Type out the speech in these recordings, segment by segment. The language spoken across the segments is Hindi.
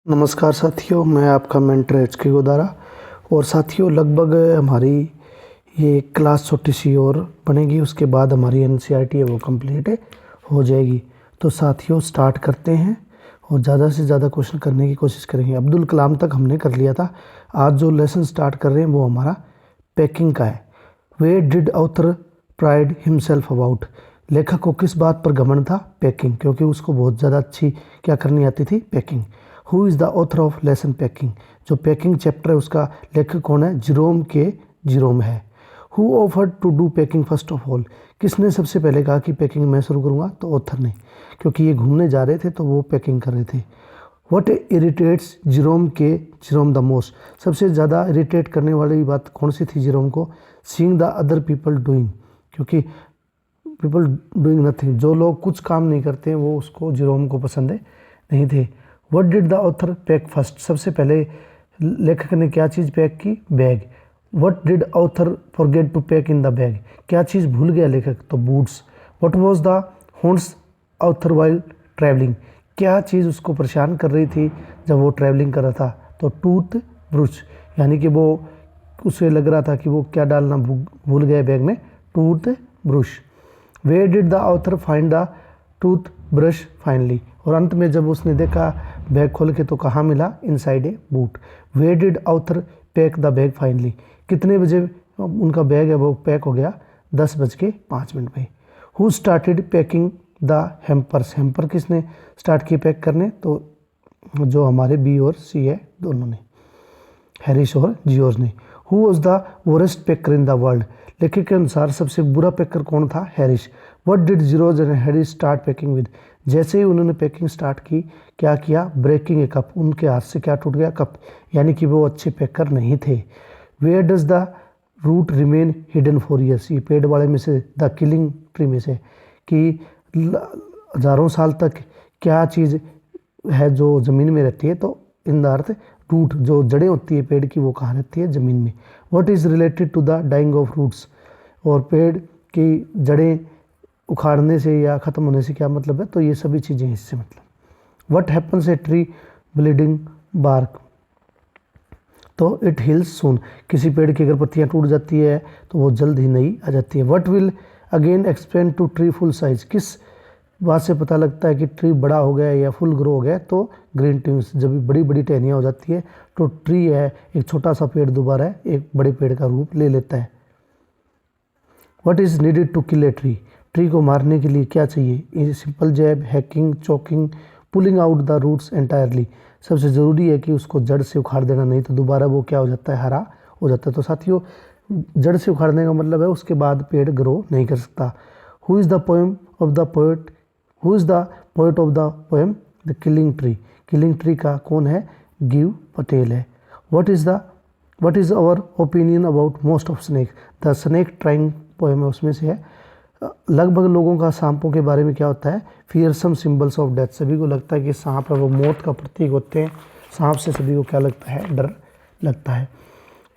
नमस्कार साथियों, मैं आपका मेंटर एच.के. गोदारा। और साथियों, लगभग हमारी ये क्लास छोटी सी और बनेगी, उसके बाद हमारी एनसीईआरटी है वो कंप्लीट हो जाएगी। तो साथियों स्टार्ट करते हैं और ज़्यादा से ज़्यादा क्वेश्चन करने की कोशिश करेंगे। अब्दुल कलाम तक हमने कर लिया था। आज जो लेसन स्टार्ट कर रहे हैं वो हमारा पैकिंग का है। Where did author pride himself about? लेखक को किस बात पर घमंड था? पैकिंग, क्योंकि उसको बहुत ज़्यादा अच्छी क्या करनी आती थी? Packing. Who is the author of lesson packing? जो पैकिंग चैप्टर है उसका लेखक कौन है? जिरोम है। Who offered to do packing first of all? किसने सबसे पहले कहा कि पैकिंग मैं शुरू करूँगा? तो ऑथर ने, क्योंकि ये घूमने जा रहे थे तो वो पैकिंग कर रहे थे। What irritates Jerome the most? सबसे ज़्यादा इरिटेट करने वाली बात कौन सी थी जिरोम को? Seeing the other people doing, क्योंकि पीपल डूइंग नथिंग, जो लोग कुछ काम नहीं करते हैं वो उसको जिरोम को पसंद नहीं थे। What did the author pack first? सबसे पहले लेखक ने क्या चीज़ पैक की? Bag. What did author forget to pack in the bag? क्या चीज़ भूल गया लेखक? तो boots. What was the haunts author while travelling? क्या चीज़ उसको परेशान कर रही थी जब वो ट्रैवलिंग कर रहा था? तो टूथ ब्रश, यानी कि वो उसे लग रहा था कि वो क्या डालना भूल गए बैग में? Toothbrush. Where did the author find the toothbrush finally? और अंत में जब उसने देखा बैग खोल के तो कहाँ मिला? Inside a boot. Where did author pack the bag finally? कितने बजे उनका बैग है वो पैक हो गया? 10:05 पे। Who started packing the hampers? Hamper किसने स्टार्ट किए पैक करने? तो जो हमारे बी और सी है दोनों ने, हैरिस और जियोर्ज ने। Who was the worst packer in the world? लेखक के अनुसार सबसे बुरा पैकर कौन था? Harris. What did George and Harris start packing with? जैसे ही उन्होंने पैकिंग स्टार्ट की, क्या किया? ब्रेकिंग ए कप, उनके हाथ से क्या टूट गया? कप, यानी कि वो अच्छे पैकर नहीं थे। Where does the root remain hidden for years? ये पेड़ वाले में से, द किलिंग ट्री में से, कि हजारों साल तक क्या चीज़ है जो ज़मीन में रहती है? तो इन द अर्थ रूट, जो जड़ें होती है पेड़ की, वो कहाँ रहती है? ज़मीन में। What is related to the dying of roots? और पेड़ की जड़ें उखाड़ने से या ख़त्म होने से क्या मतलब है? तो ये सभी चीज़ें इससे मतलब। What happens a tree bleeding bark? तो इट हील्स सून, किसी पेड़ की अगर पत्तियाँ टूट जाती है तो वो जल्द ही नई आ जाती है। What will again expand to tree full size? किस बात से पता लगता है कि ट्री बड़ा हो गया या फुल ग्रो हो गया? तो ग्रीन ट्यून्स, जब बड़ी बड़ी टहनियाँ हो जाती है तो ट्री है, एक छोटा सा पेड़ दोबारा एक बड़े पेड़ का रूप ले लेता है। What is needed to kill a tree? Tree को मारने के लिए क्या चाहिए? Simple jab, hacking, choking, pulling out the roots entirely? सबसे ज़रूरी है कि उसको जड़ से उखाड़ देना, नहीं तो दोबारा वो क्या हो जाता है? हरा हो जाता है। तो साथियों, जड़ से उखाड़ने का मतलब है उसके बाद पेड़ ग्रो नहीं कर सकता। Who is the poem of the poet? Who is the poet of the poem the killing tree? Killing tree का कौन है? गिव पटेल है। What is our opinion about most of snake? The snake trying poem है, उसमें से है। लगभग लोगों का सांपों के बारे में क्या होता है? फियरसम सिंबल्स ऑफ डेथ, सभी को लगता है कि सांप है वो मौत का प्रतीक होते हैं। सांप से सभी को क्या लगता है? डर लगता है।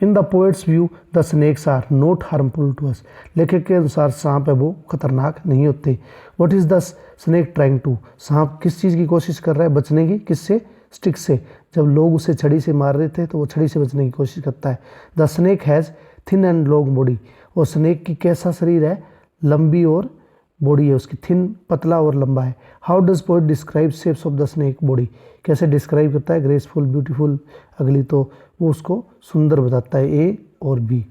In the poet's view the snakes are not harmful to us? लेखक के अनुसार सांप है वो खतरनाक नहीं होते। What is the snake trying to? सांप किस चीज़ की कोशिश कर रहा है? बचने की। किससे? स्टिक से। जब लोग उसे छड़ी से मार रहे थे तो वो छड़ी से बचने की कोशिश करता है। The snake has thin and long body? और स्नेक की कैसा शरीर है? लंबी और बॉडी है उसकी, थिन, पतला और लंबा है। How does poet describe shapes of the snake body? कैसे डिस्क्राइब करता है? ग्रेसफुल, ब्यूटीफुल, अगली, तो वो उसको सुंदर बताता है, ए और B.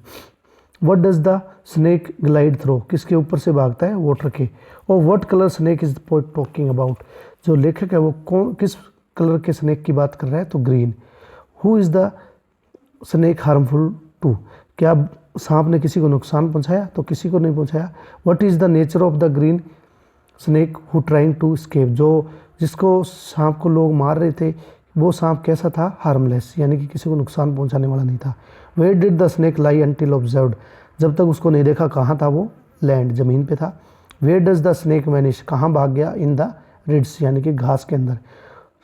What does the snake glide through? किसके ऊपर से भागता है? वाटर के। और what colour snake is the poet talking about? जो लेखक है वो किस कलर के स्नेक की बात कर रहा है? तो green. Who is the snake harmful to? क्या सांप ने किसी को नुकसान पहुंचाया? तो किसी को नहीं पहुंचाया। What is the nature of the green snake who trying to escape? जो जिसको सांप को लोग मार रहे थे वो सांप कैसा था? हार्मलेस, यानी कि किसी को नुकसान पहुंचाने वाला नहीं था। Where did the snake lie until observed? जब तक उसको नहीं देखा कहाँ था वो? लैंड, ज़मीन पे था। Where does the snake vanish? कहाँ भाग गया? इन द रिड्स, यानी कि घास के अंदर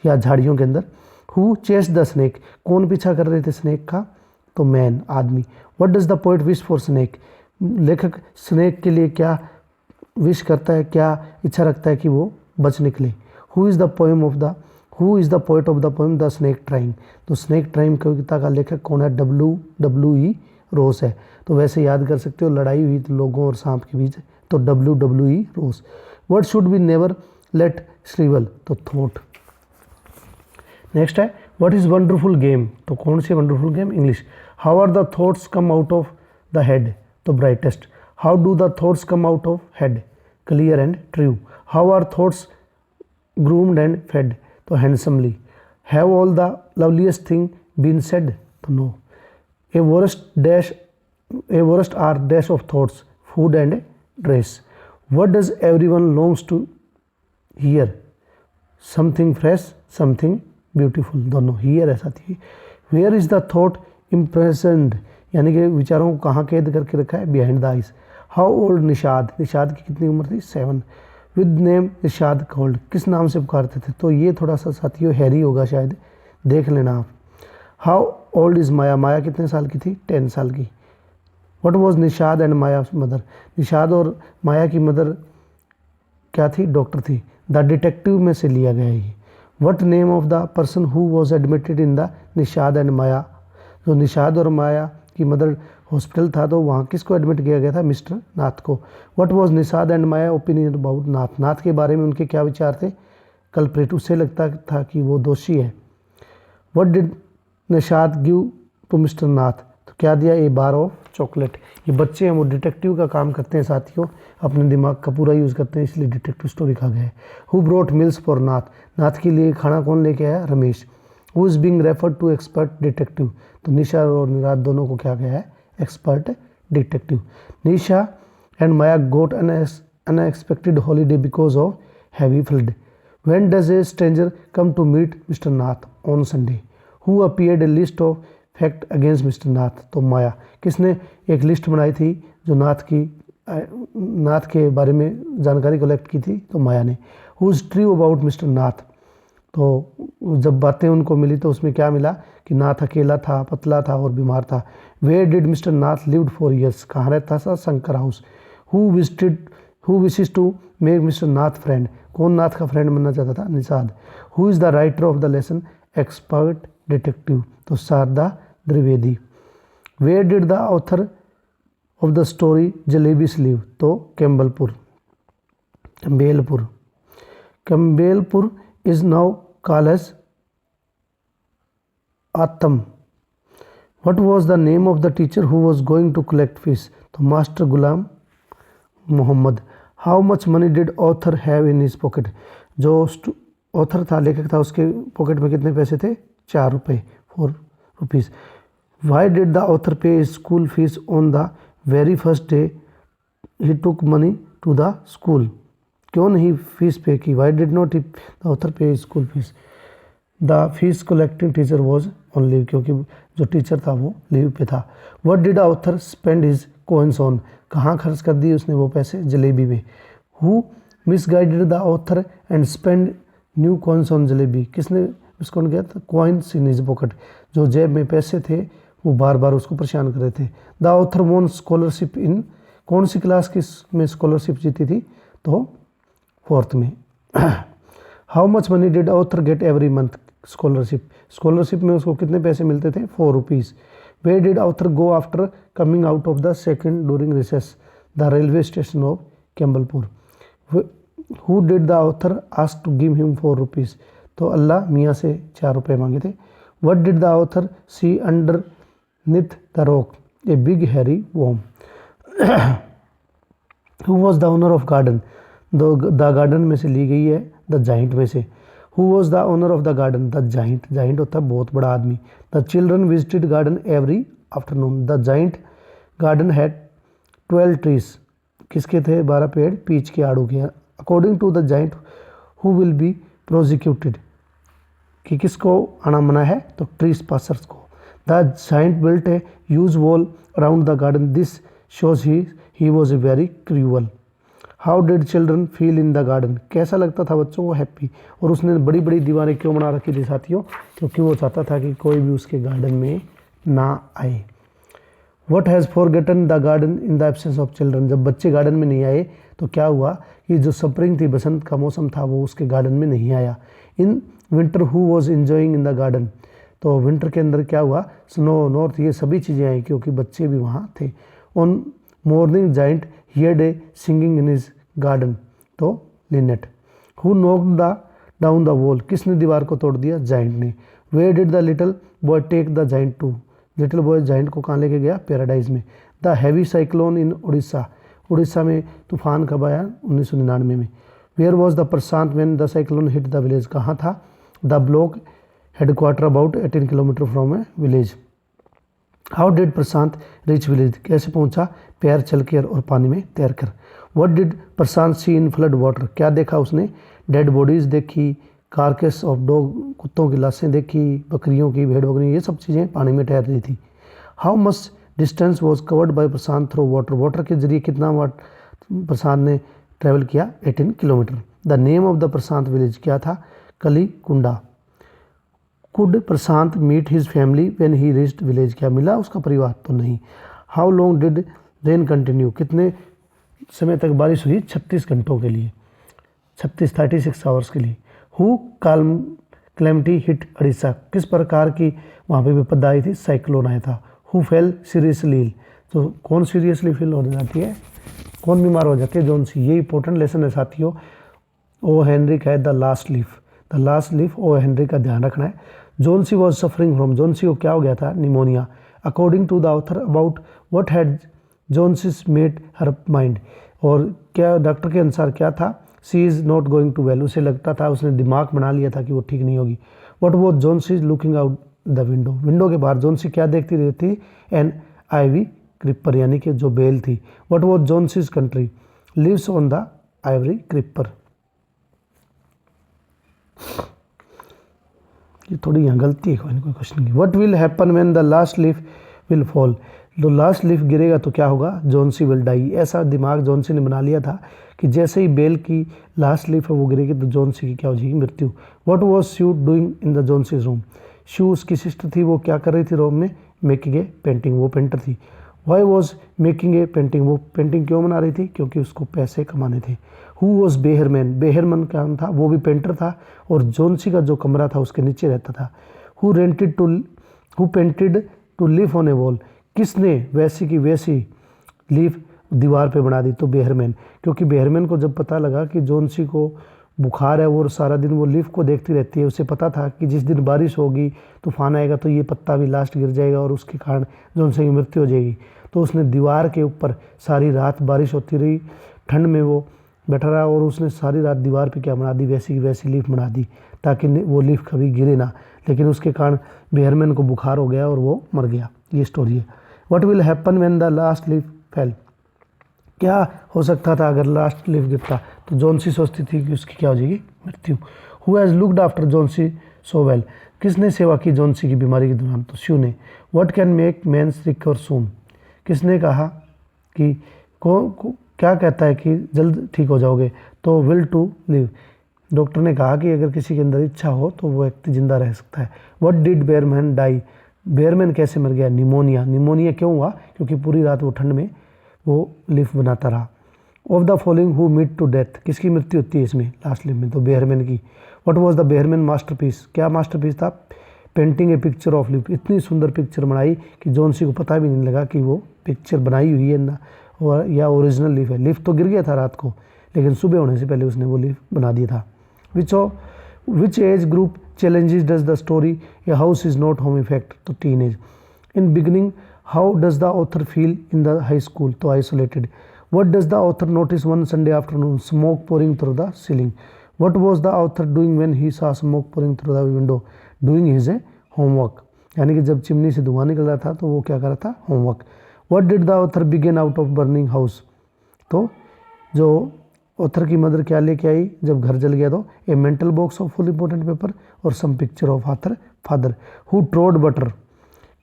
या झाड़ियों के अंदर। Who chase the snake? कौन पीछा कर रहे थे स्नेक का? तो मैन, आदमी। What does the poet wish for snake? लेखक स्नेक के लिए क्या विश करता है, क्या इच्छा रखता है कि वो बच निकले? Who is the poem of the who is the poet of the poem the snake trying, तो स्नेक ट्राइंग कविता का लेखक कौन है, W.E. रोस है। तो वैसे याद कर सकते हो, लड़ाई हुई तो लोगों और सांप के बीच, तो W.E. रोस। Word should be never let shrivel, तो थॉट। नेक्स्ट है व्हाट इज़ वंडरफुल गेम, तो कौन सी wonderful game, English. How are the thoughts come out of the head, तो brightest. How do the thoughts come out of head, clear and true. How are thoughts groomed and fed, तो handsomely. Have all the loveliest thing been said, तो no. A worst are dash of thoughts, food and dress. What does everyone longs to hear, something fresh, something beautiful, दोनों hear है साथ ही। Where is the thought imprisoned, यानी कि विचारों को कहाँ कैद करके रखा है, behind the eyes. How old Nishad, Nishad की कितनी उम्र थी, 7. With name निषाद called, किस नाम से पुकारते थे, तो ये थोड़ा सा साथियों हैरी होगा शायद, देख लेना आप। हाउ ओल्ड इज़ माया, माया कितने साल की थी, 10 साल की। What was Nishad and Maya mother, Nishad और माया की मदर क्या थी, डॉक्टर थी। द डिटेक्टिव में से लिया गया ये। What name of the person who was admitted in the Nishad and Maya, जो निषाद और माया की मदर हॉस्पिटल था तो वहाँ किसको एडमिट किया गया था, मिस्टर नाथ को। What was Nishad and Maya opinion about Nath, Nath के बारे में उनके क्या विचार थे, कल्प्रेट, उससे लगता था कि वो दोषी है। What did Nishad give to mister Nath, तो क्या दिया, ए बार ऑफ चॉकलेट। ये बच्चे हैं वो डिटेक्टिव का काम करते हैं साथियों, अपने दिमाग का पूरा यूज़ करते हैं, इसलिए डिटेक्टिव स्टोरी कहा गया है। Who brought meals for Nath, Nath के लिए खाना कौन लेके आया, Ramesh. Who is being referred to expert detective, तो निशा और निराद दोनों को क्या गया है, expert detective. Nisha and Maya got unexpected holiday because of heavy flood. When does a stranger come to meet mister Nath, on Sunday. Who appeared a list of fact against mister Nath, तो माया। किसने एक लिस्ट बनाई थी जो नाथ के बारे में जानकारी कलेक्ट की थी, तो माया ने। Who is true about mister Nath, तो जब बातें उनको मिली तो उसमें क्या मिला कि नाथ अकेला था, पतला था और बीमार था। Where did mister Nath lived for years, कहाँ रहता था, Shankar house. Who wishes to make mister Nath friend, कौन नाथ का फ्रेंड बनना चाहता था, Nishad. Who is the writer of the lesson, expert detective, तो Sharda Dwivedi. Where did the author of the story Jalebi live, तो Campbellpur. Campbellpur is now called as Attock. What was the name of the teacher who was going to collect fees, तो master Ghulam Mohammad. How much money did author have in his pocket, जो ऑथर था, लेखक था, उसके पॉकेट में कितने पैसे थे, 4 रुपये, 4 rupees. Why did the author pay school fees on the very first day ही took money to the school, क्यों नहीं फीस पे की, why did not the author pay school fees. The fees collecting teacher was on leave, क्योंकि जो टीचर था वो लीव पे था। What did the author spend his coins on, कहाँ खर्च कर दिए उसने वो पैसे, जलेबी में। Who misguided the author and spend new coins on jalebi, किसने उसको किया था, कॉइन्स इन हिज पॉकेट, जो जेब में पैसे थे वो बार बार उसको परेशान कर रहे थे। The author won scholarship in, कौन सी क्लास की में स्कॉलरशिप जीती थी, तो 4th में। How much money did author get every month, scholarship में उसको कितने पैसे मिलते थे, 4 rupees. Where did author go after coming out of the second during recess, the railway station of Campbellpur. Who did the author ask to give him 4 rupees, तो अल्लाह मियाँ से 4 रुपये मांगे थे। What did the author see underneath the rock, a big hairy worm. Who was the owner of garden, the garden में से ली गई है द जाइंट में से। Who was the owner of the garden, the giant, giant होता है बहुत बड़ा आदमी। The children visited garden every afternoon, the giant garden had 12 trees, किसके थे, 12 पेड़, पीच के, आड़ू के। According to the giant who will be prosecuted, कि किसको आना मना है, तो ट्रीज पासर्स को। The giant built a huge wall around the garden, this shows he was a very cruel. How did children feel in the garden, कैसा लगता था बच्चों को, हैप्पी। और उसने बड़ी बड़ी दीवारें क्यों बना रखी थी साथियों, क्योंकि वो चाहता था कि कोई भी उसके गार्डन में ना आए। What has forgotten the garden in the absence of children, जब बच्चे गार्डन में नहीं आए तो क्या हुआ कि जो स्प्रिंग थी, बसंत का मौसम था, वो उसके गार्डन में नहीं आया। In winter who was enjoying in the garden, तो विंटर के अंदर क्या हुआ, स्नो, नॉर्थ, ये सभी चीज़ें आई क्योंकि बच्चे भी वहाँ थे। On morning giant heard a singing in his garden, तो linnet. Who knocked the down the wall, किसने दीवार को तोड़ दिया, जाइंट ने। Where did the little boy take the giant to, little boy giant को कहाँ लेके गया, पैराडाइज में। The heavy cyclone in Orissa, Orissa में तूफान कब आया, 1999 में। Where was the Prashant when the cyclone hit the village, कहाँ था, the block headquarter about 18 kilometre from A village. How did Prashant rich village, कैसे पहुंचा, पैर चल कर और पानी में तैर कर। What did Prashant see in flood water, क्या देखा उसने, डेड बॉडीज देखी, कारकेस ऑफ डॉग, कुत्तों की लाशें देखी, बकरियों की, भेड़ बकरियों, ये सब चीज़ें पानी में तैर रही थी। How much distance was covered by Prashant through water, water के जरिए कितना प्रशांत ने ट्रैवल किया, 18 kilometre. The name of the Prashant village क्या था, Kalikunda. Could Prashant meet his family when he reached village, क्या मिला उसका परिवार, तो नहीं। How long did rain continue, कितने समय तक बारिश हुई, 36 घंटों के लिए, 36 आवर्स के लिए। हु कैलेमिटी हिट उड़ीसा, किस प्रकार की वहाँ पे विपदा आई थी, साइक्लोन आया था। हु फेल सीरियसली इल, तो कौन सीरियसली फील हो जाती है, कौन बीमार हो जाती है, जॉन सी। ये इंपॉर्टेंट लेसन है साथियों। ओ हेनरिक है the last leaf, the last leaf O Henry का ध्यान रखना है। Johnsy was suffering from, Johnsy को क्या हो गया था, pneumonia. According to the author about what had Johnsy's made her mind, और क्या डॉक्टर के अनुसार क्या था, she is not going to well, उसे लगता था, उसने दिमाग बना लिया था कि वो ठीक नहीं होगी। What was Johnsy looking out the window, window के बाहर जॉन सी क्या देखती रहती, एन आईवी क्रिपर, यानी कि जो बेल थी। What was Johnsy's country, lives on the ivory creeper. ये थोड़ी यहाँ गलती है कोई क्वेश्चन की। What will happen when the last leaf will fall, जो लास्ट लीफ गिरेगा तो क्या होगा, जॉन सी विल डाई। ऐसा दिमाग जॉन सी ने बना लिया था कि जैसे ही बेल की लास्ट लीफ है वो गिरेगी तो जॉन सी की क्या हो जाएगी, मृत्यु। What was Sue doing in the Johnsy's room, Sue उसकी सिस्टर थी, वो क्या कर रही थी रूम में, मेकिंग ए पेंटिंग, वो पेंटर थी। Why was making a painting, वो पेंटिंग क्यों बना रही थी, क्योंकि उसको पैसे कमाने थे। हु वॉज बेहरमैन, बेहरमैन क्या था, वो भी पेंटर था और जॉन सी का जो कमरा था उसके नीचे रहता था। Who painted to leaf on a wall, किसने वैसी की वैसी लीफ दीवार पे बना दी, तो बेहरमैन। क्योंकि बेहरमैन को जब पता लगा कि जॉन सी को बुखार है और सारा दिन वो लीफ को देखती रहती है, उसे पता था कि जिस दिन बारिश होगी, तूफान आएगा तो ये पत्ता भी लास्ट गिर जाएगा और उसके कारण जॉन सी की मृत्यु हो जाएगी। तो उसने दीवार के ऊपर सारी रात, बारिश होती रही, ठंड में वो बैठा रहा और उसने सारी रात दीवार पे क्या बना दी, वैसी की वैसी लीफ बना दी ताकि वो लीफ कभी गिरे ना। लेकिन उसके कारण बेहरमैन को बुखार हो गया और वो मर गया। ये स्टोरी है। What will happen when the last leaf fail, क्या हो सकता था अगर लास्ट लीफ गिरता, तो जॉन सी सोचती थी कि उसकी क्या हो जाएगी, मृत्यु। Who has looked after Johnsy so well, किसने सेवा की जॉन सी की बीमारी के दौरान, तो शू ने। What can make man's recover soon, किसने कहा कि क्या कहता है कि जल्द ठीक हो जाओगे, तो विल टू लिव, डॉक्टर ने कहा कि अगर किसी के अंदर इच्छा हो तो वो व्यक्ति जिंदा रह सकता है। व्हाट डिड बेयरमैन डाई, बेयरमैन कैसे मर गया, निमोनिया। निमोनिया क्यों हुआ, क्योंकि पूरी रात वो ठंड में वो लीफ बनाता रहा। Of the following who meet to death, किसकी मृत्यु होती है इसमें लास्ट लीफ में, तो बेयरमैन की। व्हाट वाज द बेयरमैन मास्टरपीस, क्या मास्टरपीस था, painting A picture of leaf, इतनी सुंदर पिक्चर बनाई कि जॉन सी को पता भी नहीं लगा कि वो पिक्चर बनाई हुई है ना या ओरिजिनल लीफ है। लीफ तो गिर गया था रात को, लेकिन सुबह होने से पहले उसने वो लीफ बना दिया था। Which age group challenges does the story a house is not home effect, तो teenage. In beginning, how does the author feel in the high school, तो isolated. What does the author notice one Sunday afternoon, smoke pouring through the ceiling. What was the author doing when he saw smoke pouring through the window, doing his homework, यानी कि जब चिमनी से धुआं निकल रहा था तो वो क्या कर रहा था, homework. What did the author begin out of burning house, तो जो ऑथर की मदर क्या लेके आई जब घर जल गया, तो a metal box of full important paper और some picture of author father. Who trod butter,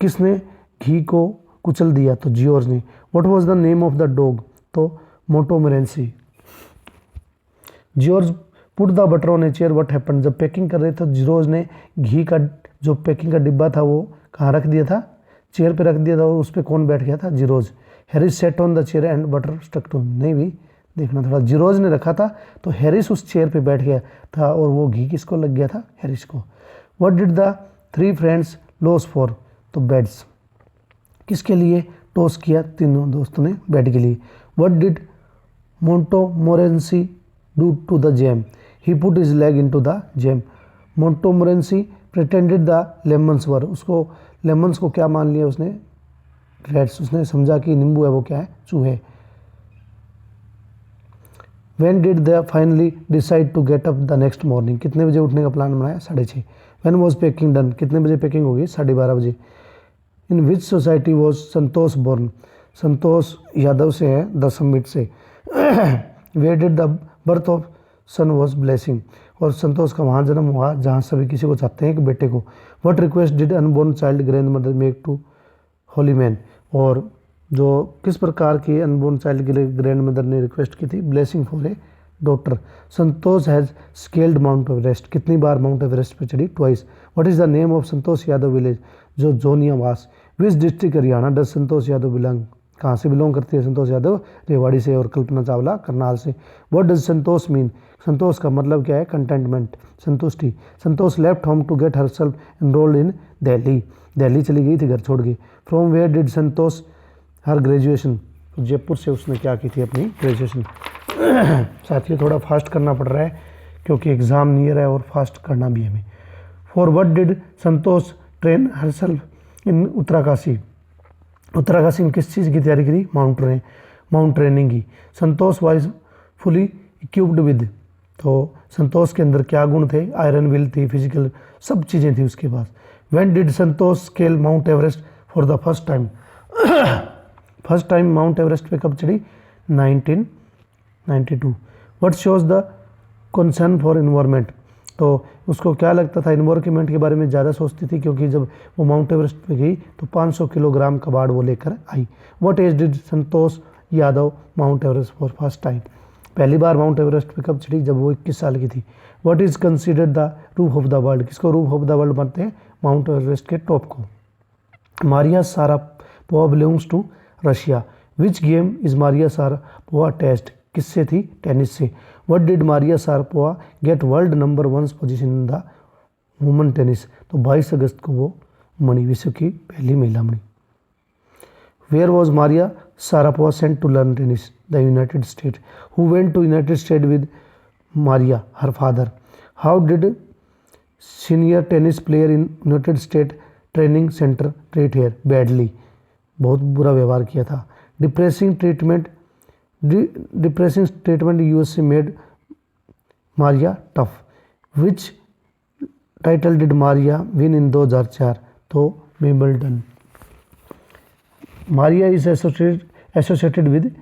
किसने घी को कुचल दिया, तो जियोर्ज ने। What was the name of the dog, तो Montmorency. George put the butter on a chair, what happened, जब पैकिंग कर रहे थे जियोर्ज ने घी का जो पैकिंग का डिब्बा था वो कहाँ रख दिया था, चेयर पे रख दिया था, और उस पर कौन बैठ गया था, George. Harry set on the chair and butter stuck to, नहीं भी देखना थोड़ा, जिरोज ने रखा था तो हैरिस उस चेयर पे बैठ गया था और वो घी किसको लग गया था, हैरिस को। What did the three friends loss for, तो बेड्स, किसके लिए टॉस किया तीनों दोस्तों ने, बेड के लिए। What did Montmorency do to the jam, he put his leg into the jam. Montmorency pretended the lemons were, उसको लेमन्स को क्या मान लिया उसने, रेड्स, उसने समझा कि नींबू है वो क्या है, चूहे। When did they finally decide to get up the next morning, कितने बजे उठने का प्लान बनाया, 6:30। When was packing done, कितने बजे पैकिंग होगी, 12:30 बजे। In which society was Santosh born, Santosh Yadav से है, 10 मिनट से। Where did the birth of son was blessing, और संतोष का वहाँ जन्म हुआ जहाँ सभी किसी को चाहते हैं कि बेटे को। What request did unborn child grandmother make to Holi man, और जो किस प्रकार की अनबोर्न चाइल्ड के लिए ग्रैंड मदर ने रिक्वेस्ट की थी, blessing for a daughter. Santosh has scaled Mount Everest, कितनी बार माउंट एवरेस्ट पे चढ़ी, twice. What is the name of Santosh Yadav village, जो Joniyawas. Which district Haryana does Santosh Yadav belong, कहाँ से बिलोंग करती है संतोष यादव, रेवाड़ी से, और कल्पना चावला करनाल से। What does Santosh mean, Santosh का मतलब क्या है, कंटेंटमेंट, संतुष्टि। Santosh left home to get herself enrolled in Delhi, Delhi चली गई थी घर छोड़ के। From where did Santosh her graduation, Jaipur से उसने क्या की थी अपनी ग्रेजुएशन। साथियों थोड़ा फास्ट करना पड़ रहा है क्योंकि एग्ज़ाम नियर है और फास्ट करना भी है हमें। For what did Santosh train herself इन उत्तराकाशी, उत्तराकाशी में किस चीज़ की तैयारी करी, माउंट ट्रेनिंग की। संतोष वाइज फुली इक्विप्ड विद, तो संतोष के अंदर क्या गुण थे, आयरन विल थी, फिजिकल सब चीज़ें थी उसके पास। When did Santosh scale Mount Everest for the first time, first time Mount Everest पे कब चढ़ी, 1992। What shows the concern for environment, तो उसको क्या लगता था, इन्वायरमेंट के बारे में ज़्यादा सोचती थी क्योंकि जब वो माउंट एवरेस्ट पे गई तो 500 किलोग्राम कबाड़ वो लेकर आई। What age did Santosh Yadav Mount Everest for first time, पहली बार माउंट एवरेस्ट पे कब चढ़ी, जब वो 21 साल की थी। What is considered the roof of the world, किसको रूफ ऑफ द वर्ल्ड मानते हैं, माउंट एवरेस्ट के टॉप को। Maria Sharapova belongs to Russia. Which game is Maria Sharapova test, किससे थी, टेनिस से। What did Maria Sharapova get world number 1 position in the women tennis, तो 22 अगस्त को वो मणि, विश्व की पहली महिला मणि। Where was Maria Sharapova sent to learn tennis, the United State. Who went to United State with Maria, her father. How did senior tennis player in United State training centre treat her, badly, बहुत बुरा व्यवहार किया था। Depressing treatment USA made Maria tough. Which title did Maria win in 2004, तो Wimbledon. Maria is associated with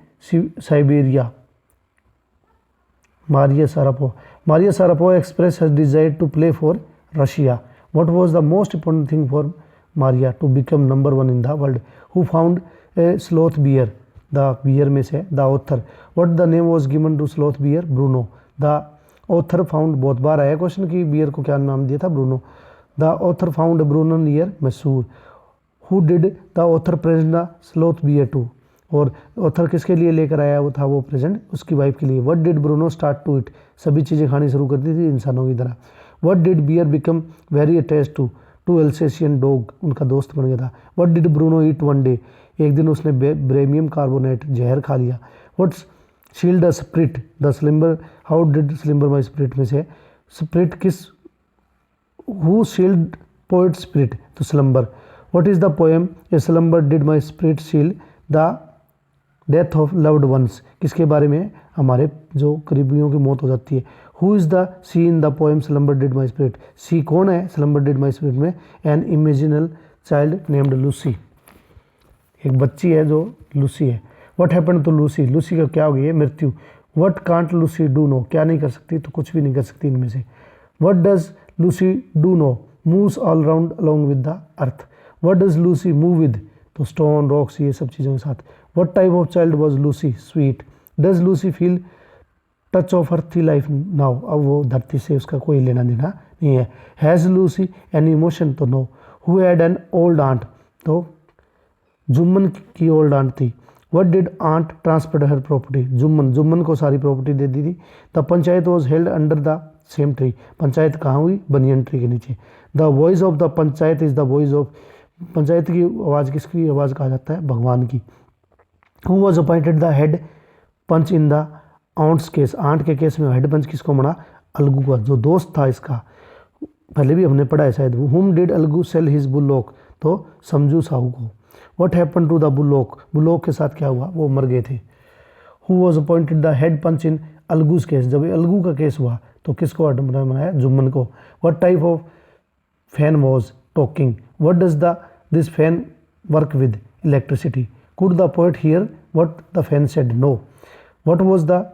Siberia. Maria Sharapova expressed her desire to play for Russia. What was the most important thing for Maria to become number 1 in the world? Who found a sloth bear? The bear में से the author. What the name was given to sloth bear? Bruno. The author found, बहुत बार आया क्वेश्चन कि बियर को क्या नाम दिया था, Bruno. The author found Bruno near Mysore. Who did the author present the sloth bear to? और ऑथर किसके लिए लेकर आया वो था, वो प्रेजेंट उसकी वाइफ के लिए। What did Bruno start to eat, सभी चीज़ें खानी शुरू कर दी थी इंसानों की तरह। What did bear become very attach to Alsatian dog, उनका दोस्त बन गया था। What did Bruno eat one day, एक दिन उसने ब्रेमियम कार्बोनेट जहर खा लिया। What's shield the spirit the slumber, how did slumber my spirit में से स्प्रिट किस, हु शील्ड पोइट स्प्रिट, तो slumber. What is the poem a slumber did my spirit shield the death of loved ones, किसके बारे में, हमारे जो करीबियों की मौत हो जाती है। Who is the she in the poem slumber did my spirit, she कौन है स्लम्बर डिड माई स्पिरिट में, an imaginal child named Lucy, एक बच्ची है जो लूसी है। What happened to Lucy, Lucy का क्या हो गई है, मृत्यु। What can't Lucy do no, क्या नहीं कर सकती, तो कुछ भी नहीं कर सकती इनमें से। What does Lucy do no, moves all round along with the earth. What does Lucy move with, तो स्टोन रॉक्स ये सब चीज़ों के साथ। What type of child was Lucy? Sweet. Does Lucy feel touch of earthly life now? अब वो धरती से उसका कोई लेना देना नहीं है। Has Lucy any emotion? तो no. Who had an old aunt? तो जुम्मन की ओल्ड आंट थी। What did aunt transferred her property? Jumman को सारी प्रॉपर्टी दे दी थी. The panchayat was held under the same tree. Panchayat कहाँ हुई? बनियन ट्री के नीचे. The voice of the panchayat is the voice of, panchayat की आवाज़ किसकी आवाज़ कहा जाता है? भगवान की. Who was appointed the head panch in the aunt's case? Aunt के केस में हेड पंच किसको बना? अलगू का, जो दोस्त था इसका, पहले भी हमने पढ़ा है शायद. Whom did Algu sell his bullock? तो समझू साहू को. What happened to the bullock? Bullock के साथ क्या हुआ? वो मर गए थे. Who was appointed the head punch in अलगू's case? जब अलगू का केस हुआ तो किसको बनाया? जुम्मन को. What type of fan was talking? What does this fan work with? Electricity. Could the poet hear what the fan said? No. What was the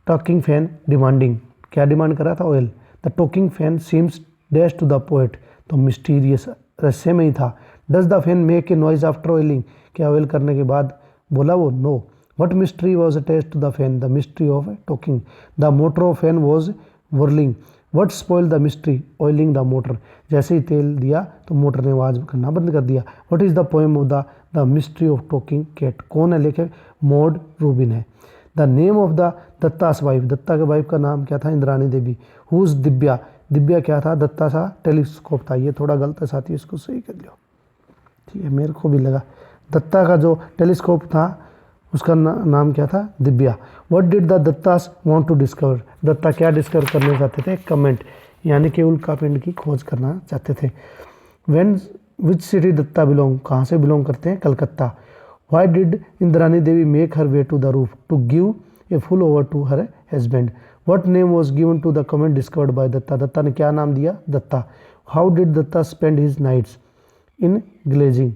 talking fan demanding? क्या डिमांड कर रहा था? Oil. The talking fan seems dash to the poet. तो mysterious, रहस्य में ही था. Does the fan make a noise after oiling? क्या ऑयल करने के बाद बोला वो? No. What mystery was attached to the fan? The mystery of talking. The motor of fan was whirling. What spoiled the mystery? Oiling the motor. जैसे ही तेल दिया तो मोटर ने आवाज़ करना बंद कर दिया. What is the poem of the mystery of talking cat? कौन है लेखक? मॉड रूबिन है. The name of the Datta's wife. Datta के वाइफ का नाम क्या था? इंद्राणी देवी. Who's दिव्या? दिव्या क्या था? दत्ता सा टेलीस्कोप था. ये थोड़ा गलत है साथी, इसको सही कर लो. ठीक है, मेरे को भी लगा. दत्ता का जो टेलीस्कोप था उसका नाम क्या था? Divya. What did the Dattas want to discover? Datta क्या डिस्कवर करना चाहते थे? कमेंट, यानी कि उल्कापिंड की खोज करना चाहते थे. When which city Datta belong? कहाँ से बिलोंग करते हैं? Calcutta. Why did Indrani Devi make her way to the roof? To give a full over to her husband. What name was given to the comment discovered by Datta? Datta ने क्या नाम दिया? Datta. How did Datta spend his nights? In glazing,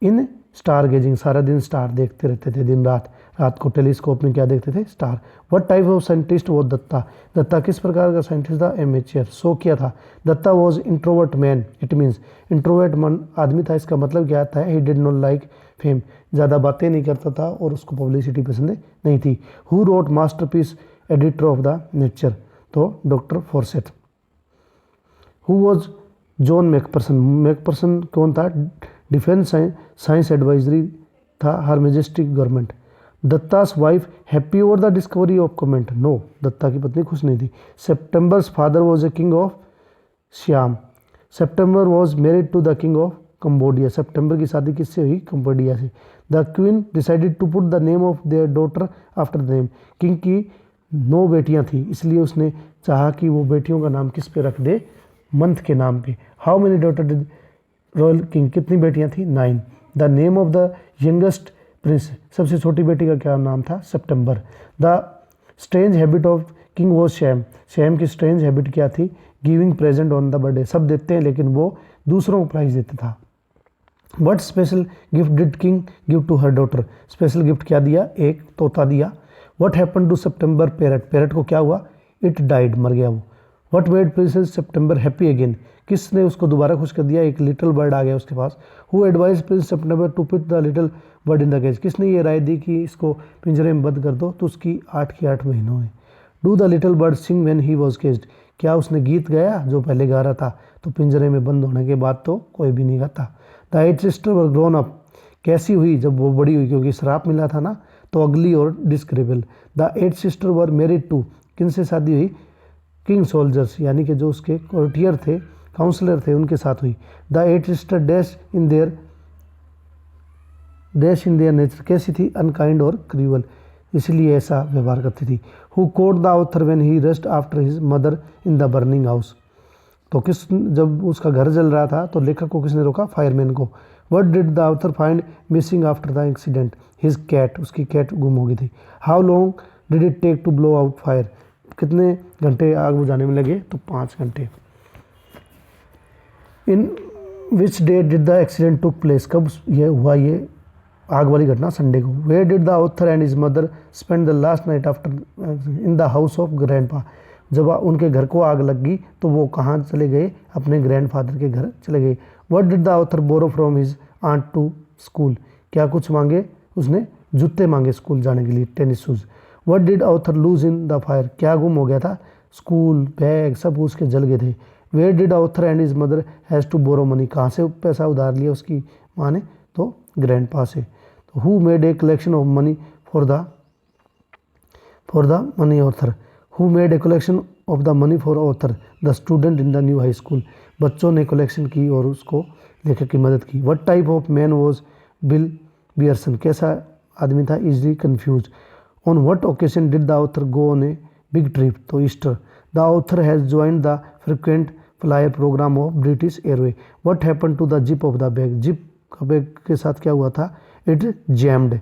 in star gazing. सारा दिन स्टार देखते रहते थे, दिन रात. रात को टेलीस्कोप में क्या देखते थे? Star. What type of scientist वो दत्ता? दत्ता किस प्रकार का साइंटिस्ट था? एमेच्योर. सो क्या था? Datta was introvert man. It means introvert man आदमी था. इसका मतलब क्या आता है? He did not like fame. ज़्यादा बातें नहीं करता था और उसको पब्लिसिटी पसंद नहीं थी. Who wrote masterpiece editor of the nature? तो doctor Forset. Who was John Macpherson? Macpherson कौन था? डिफेंस साइंस एडवाइजरी था her majestic government. Datta's wife happy over the discovery of comet? No, दत्ता की पत्नी खुश नहीं थी. September's father was a king of Siam. September was married to the king of Cambodia. September की शादी किससे हुई? कंबोडिया से. The queen decided to put the name of their daughter after the name. King की 9 बेटियां थी, इसलिए उसने चाहा कि वो बेटियों का नाम किस पे रख दे? मंथ के नाम पे. How many daughter did royal king? कितनी बेटियां थी? 9. The name of the youngest prince? सबसे छोटी बेटी का क्या नाम था? सितंबर. The strange habit of king was Siam. Siam की स्ट्रेंज हैबिट क्या थी? Giving present on the birthday. सब देते हैं लेकिन वो दूसरों को प्राइज देता था. What special gift did king give to her daughter? Special gift क्या दिया? एक तोता दिया. What happen to September parrot? Parrot को क्या हुआ? इट डाइड, मर गया वो. What made princess September happy again? किसने उसको दोबारा खुश कर दिया? एक लिटिल बर्ड आ गया उसके पास. Who advise prince September to put the little bird in the cage? किसने ये राय दी कि इसको पिंजरे में बंद कर दो? तो उसकी 8 की 8 महीनों में. Do the little bird sing when he was caged? क्या उसने गीत गाया जो पहले गा रहा था? तो पिंजरे में बंद होने के बाद तो कोई भी नहीं गाता. The 8 sister were grown up. कैसी हुई? जब वो बड़ी हुई, क्योंकि श्राप मिला था ना, तो अगली और डिस्क्रेबल. The 8 sister were married to. किन से शादी हुई? किंग सोल्जर्स, यानी कि जो उसके कोर्टियर थे, काउंसलर थे, उनके साथ हुई. The 8 sister dash in their nature. कैसी थी? अनकाइंड और क्रूअल, इसलिए ऐसा व्यवहार करती थी. Who caught the author when he rest after his mother in the burning house? तो जब उसका घर जल रहा था तो लेखक को किसने रोका? फायरमैन को. What did the author find missing after the accident? His cat. उसकी कैट गुम हो गई थी. How long did it take to blow out fire? कितने घंटे आग बुझाने में लगे? तो 5 घंटे. In which day did the accident took place? कब ये हुआ ये आग वाली घटना? संडे को. Where did the author and his mother spend the last night after in the house of grandpa? जब उनके घर को आग लग गई तो वो कहाँ चले गए? अपने ग्रैंडफादर के घर चले गए. What did the author borrow from his aunt to school? क्या कुछ मांगे? उसने जूते मांगे स्कूल जाने के लिए, tennis shoes. What did author lose in the fire? क्या गुम हो गया था? स्कूल बैग सब उसके जल गए थे. Where did author and his mother has to borrow money? कहाँ से पैसा उधार लिया उसकी माँ ने? तो ग्रैंडपा से. तो who made a collection of money for the money author, who made a collection of the money for author, the student in the new high school, बच्चों ने कलेक्शन की और उसको लेखक की मदद की। What type of man was Bill Bearson, कैसा आदमी था, easily confuse. On what occasion did the author go on a big trip, तो Easter. The author has joined the frequent flyer programme of British Airway. What happen to the zip of the bag, zip का बैग के साथ क्या हुआ था, इट जैम्ड।